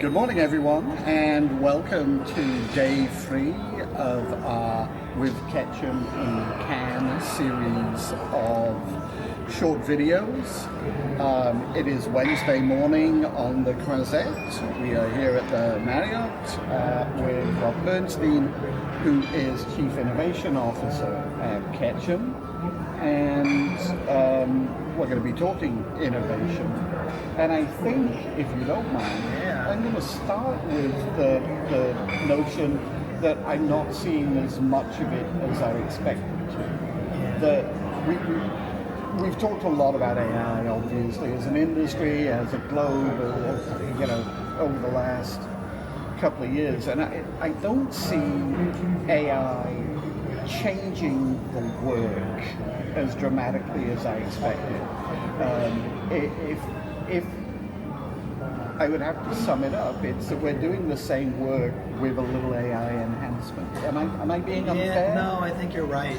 Good morning, everyone, and welcome to day 3 of our With Ketchum in Can series of short videos. It is Wednesday morning on the Croisette. We are here at the Marriott with Rob Bernstein, who is Chief Innovation Officer at Ketchum, and we're going to be talking innovation. And I think, if you don't mind, I'm going to start with the notion that I'm not seeing as much of it as I expected to. We've talked a lot about AI, obviously, as an industry, as a globe, over the last couple of years, and I don't see AI changing the work as dramatically as I expected. If I would have to sum it up, it's that we're doing the same work with a little AI enhancement. Am I being unfair? No, I think you're right.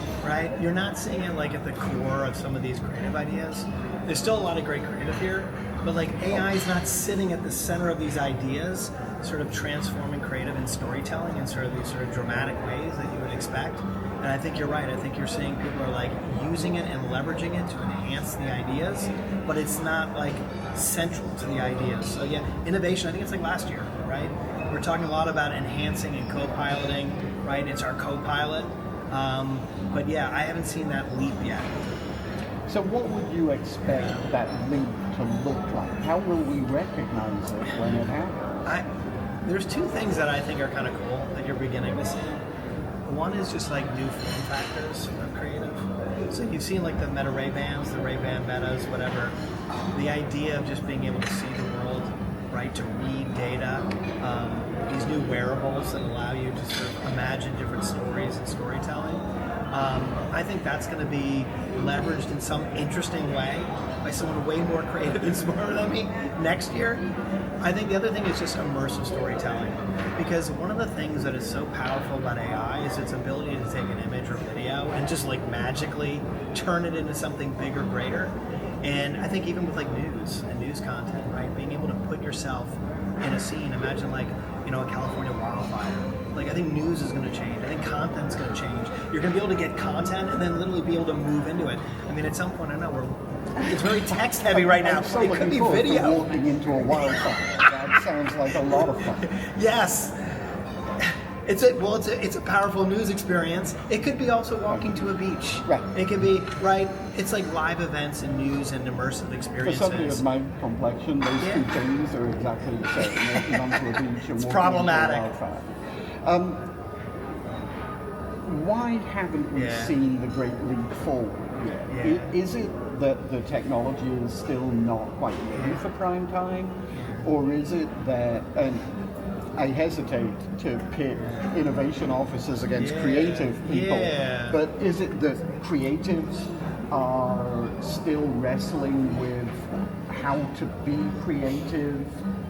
You're not seeing it like at the core of some of these creative ideas. There's still a lot of great creative here, but like AI is not sitting at the center of these ideas, sort of transforming creative and storytelling in sort of these sort of dramatic ways that you would expect. And I think you're right. I think you're seeing people are like using it and leveraging it to enhance the ideas, but it's not like central to the ideas. So yeah, innovation, I think it's like last year, right? We're talking a lot about enhancing and co-piloting, right? It's our co-pilot. But yeah, I haven't seen that leap yet. So what would you expect that leap to look like? How will we recognize it when it happens? There's two things that I think are kind of cool that you're beginning to see. One is just like new form factors of creative. So you've seen like the Meta Ray-Bans, the Ray-Ban Metas, whatever. The idea of just being able to see the world, right, to read data. These new wearables that allow you to sort of imagine different stories and storytelling. I think that's going to be leveraged in some interesting way by someone way more creative and smarter than me next year. I think the other thing is just immersive storytelling, because one of the things that is so powerful about AI is its ability to take an image or video and just like magically turn it into something bigger, greater. And I think even with like news and news content, right, being able to put yourself in a scene, imagine like, a California wildfire. Like, I think news is going to change. I think content's going to change. You're going to be able to get content and then literally be able to move into it. I mean, at some point, I know it's very text heavy right now. So it could be video. Walking into a wildfire. That sounds like a lot of fun. Yes. It's a powerful news experience. It could be also walking to a beach. Right. It could be, right, it's like live events and news and immersive experiences. For somebody of my complexion, those two things are exactly the same. Walking onto a beach and it's walking problematic. into a wildfire. Why haven't we seen the great leap forward yet? Yeah. Is it that the technology is still not quite ready for prime time? Or is it that... I hesitate to pit innovation officers against creative people, but is it that creatives are still wrestling with how to be creative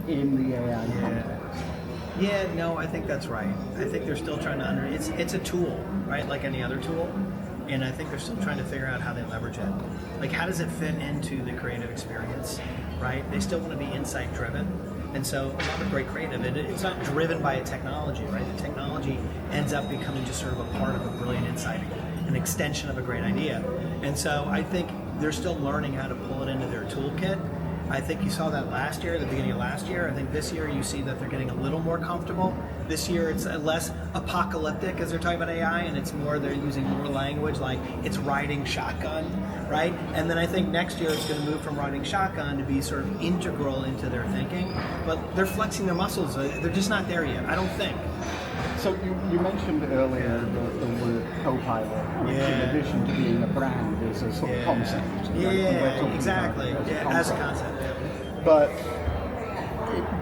in the AI context? Yeah, no, I think that's right. I think they're still trying to it's a tool, right, like any other tool, and I think they're still trying to figure out how they leverage it. Like, how does it fit into the creative experience, right? They still want to be insight driven. And so a lot of great creative, it's not driven by a technology, right? The technology ends up becoming just sort of a part of a brilliant insight, an extension of a great idea. And so I think they're still learning how to pull it into their toolkit. I think you saw that last year, the beginning of last year. I think this year you see that they're getting a little more comfortable. This year it's less apocalyptic as they're talking about AI, and it's more, they're using more language like it's riding shotgun, right? And then I think next year it's going to move from riding shotgun to be sort of integral into their thinking. But they're flexing their muscles. They're just not there yet, I don't think. So you mentioned earlier the word copilot, which in addition to being a brand is a sort of concept. Yeah, exactly. As a concept. But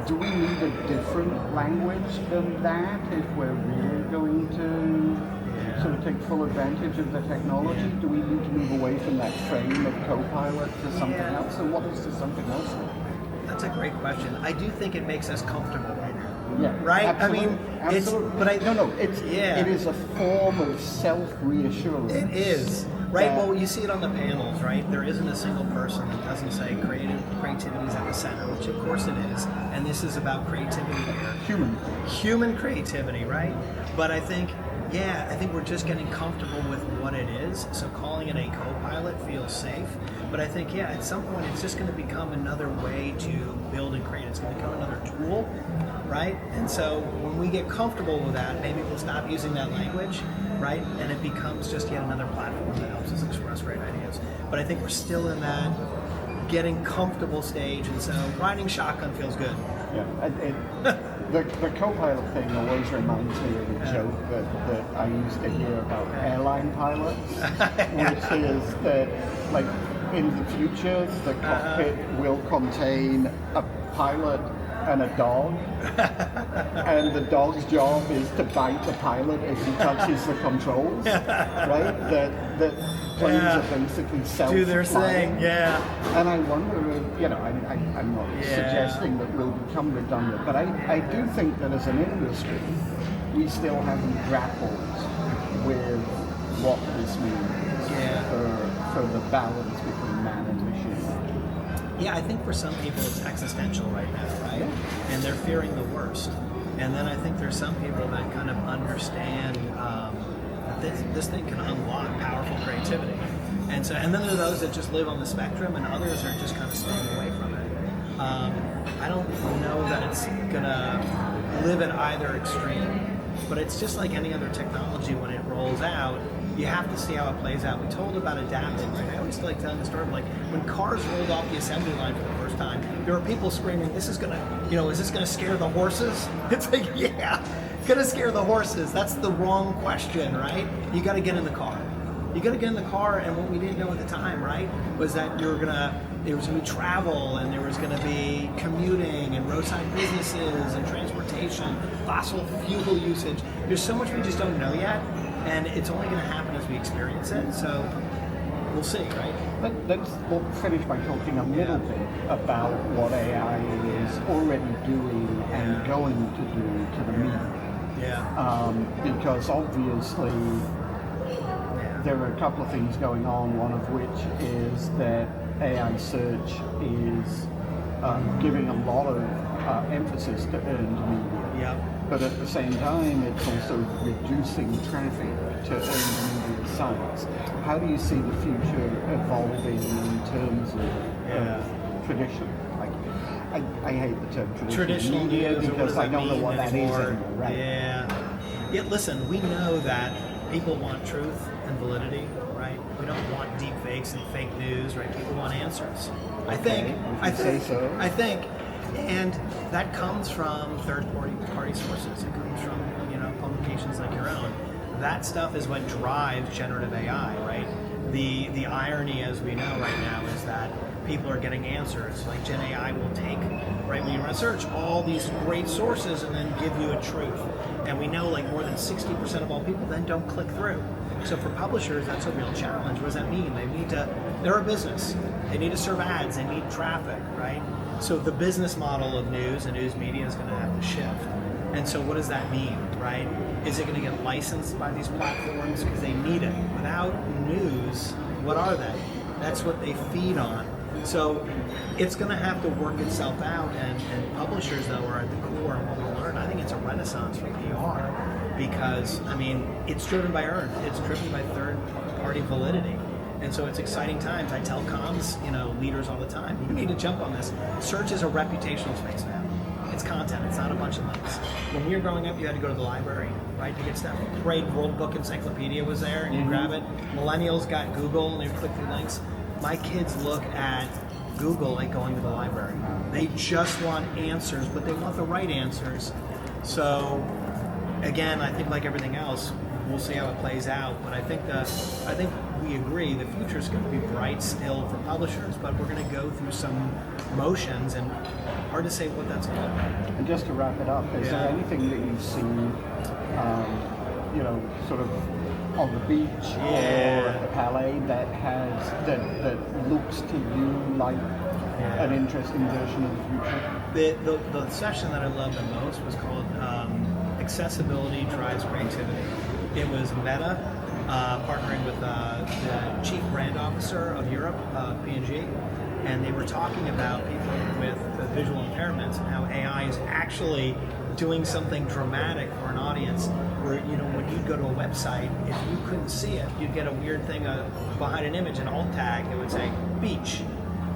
do we need a different language than that if we're really going to sort of take full advantage of the technology? Do we need to move away from that frame of copilot to something else? And what is the something else? That's a great question. I do think it makes us comfortable Yeah, right? absolutely, I mean, absolutely. yeah. It is a form of self-reassurance. It is, right? that- Well, you see it on the panels, right? There isn't a single person that doesn't say creativity is at the center, which of course it is, and this is about creativity here. Human creativity, right? But I think we're just getting comfortable with what it is. So calling it a copilot feels safe. But I think, at some point it's just going to become another way to build and create. It's going to become another tool, right? And so when we get comfortable with that, maybe we'll stop using that language, right? And it becomes just yet another platform that helps us express great ideas. But I think we're still in that getting comfortable stage, and so riding shotgun feels good. Yeah, the co-pilot thing always reminds me of a joke that I used to hear about airline pilots, which is that, like, in the future, the cockpit will contain a pilot and a dog, and the dog's job is to bite the pilot as he touches the controls, right? That planes are basically self-flying. Do their thing, And I wonder if, I'm not suggesting that we'll become redundant, but I do think that as an industry, we still haven't grappled with what this means for the balance between man and machine. Yeah, I think for some people it's existential right now, right? Yeah. And they're fearing the worst. And then I think there's some people that kind of understand that this thing can unlock powerful creativity. And then there are those that just live on the spectrum, and others are just kind of staying away from it. I don't know that it's gonna live at either extreme, but it's just like any other technology. When it rolls out, you have to see how it plays out. We told about adapting, right? I always like telling the story of, like, when cars rolled off the assembly line for the first time, there were people screaming, "This is gonna, is this gonna scare the horses?" It's like, yeah, gonna scare the horses. That's the wrong question, right? You got to get in the car. You got to get in the car, and what we didn't know at the time, right, was that there was going to be travel, and there was going to be commuting, and roadside businesses, and transportation, fossil fuel usage. There's so much we just don't know yet, and it's only going to happen as we experience it. So we'll see, right? We'll finish by talking a little bit about what AI is already doing and going to do to the media. Because obviously there are a couple of things going on, one of which is that AI search is giving a lot of emphasis to earned media. But at the same time, it's also reducing traffic to earned media sites. How do you see the future evolving in terms of tradition? I hate the term traditional media because I don't know what that is anymore, right? Yeah, listen, we know that people want truth and validity, right? We don't want deep fakes and fake news, right? People want answers. I think, and that comes from third-party sources. It comes from publications like your own. That stuff is what drives generative AI, right? The irony, as we know right now, is that people are getting answers. Like Gen AI will take, right, when you run a search, all these great sources and then give you a truth. And we know like more than 60% of all people then don't click through. So for publishers, that's a real challenge. What does that mean? They're a business. They need to serve ads. They need traffic, right? So the business model of news and news media is going to have to shift. And so what does that mean, right? Is it going to get licensed by these platforms because they need it? Without news, what are they? That's what they feed on. So it's going to have to work itself out, and publishers, though, are at the core of what we learn. I think it's a renaissance for PR because, it's driven by earned. It's driven by third-party validity. And so it's exciting times. I tell comms, leaders all the time, you need to jump on this. Search is a reputational space now. It's content. It's not a bunch of links. When we were growing up, you had to go to the library, right, to get stuff. Great World Book Encyclopedia was there, and you grab it. Millennials got Google, and they click through links. My kids look at Google like going to the library. They just want answers, but they want the right answers. So, again, I think like everything else, we'll see how it plays out. But I think we agree the future is going to be bright still for publishers, but we're going to go through some motions, and hard to say what that's going to be. And just to wrap it up, is there anything that you've seen, sort of on the beach or at the Palais that looks to you like an interesting version of the future? The session that I loved the most was called Accessibility Drives Creativity. It was Meta partnering with the Chief Brand Officer of Europe, P&G, and they were talking about people with visual impairments and how AI is actually doing something dramatic for an audience where, when you'd go to a website, if you couldn't see it, you'd get a weird thing behind an image, an alt tag that would say beach.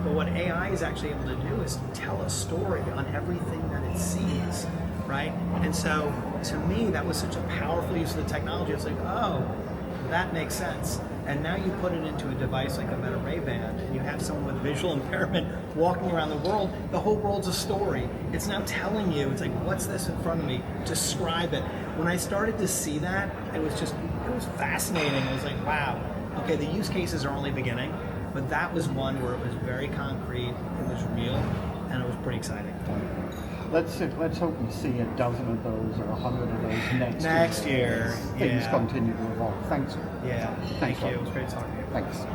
But what AI is actually able to do is tell a story on everything that it sees, right? And so, to me, that was such a powerful use of the technology. It's like, oh, that makes sense. And now you put it into a device like a Meta Ray-Ban, and you have someone with visual impairment walking around the world. The whole world's a story. It's now telling you, it's like, what's this in front of me? Describe it. When I started to see that, it was fascinating. I was like, wow, okay, the use cases are only beginning, but that was one where it was very concrete, it was real, and it was pretty exciting. Let's hope we see a dozen of those or 100 of those next year. Next year, Things yeah. continue to evolve. Thanks. Yeah, thank you. It was great talking to you. Thanks.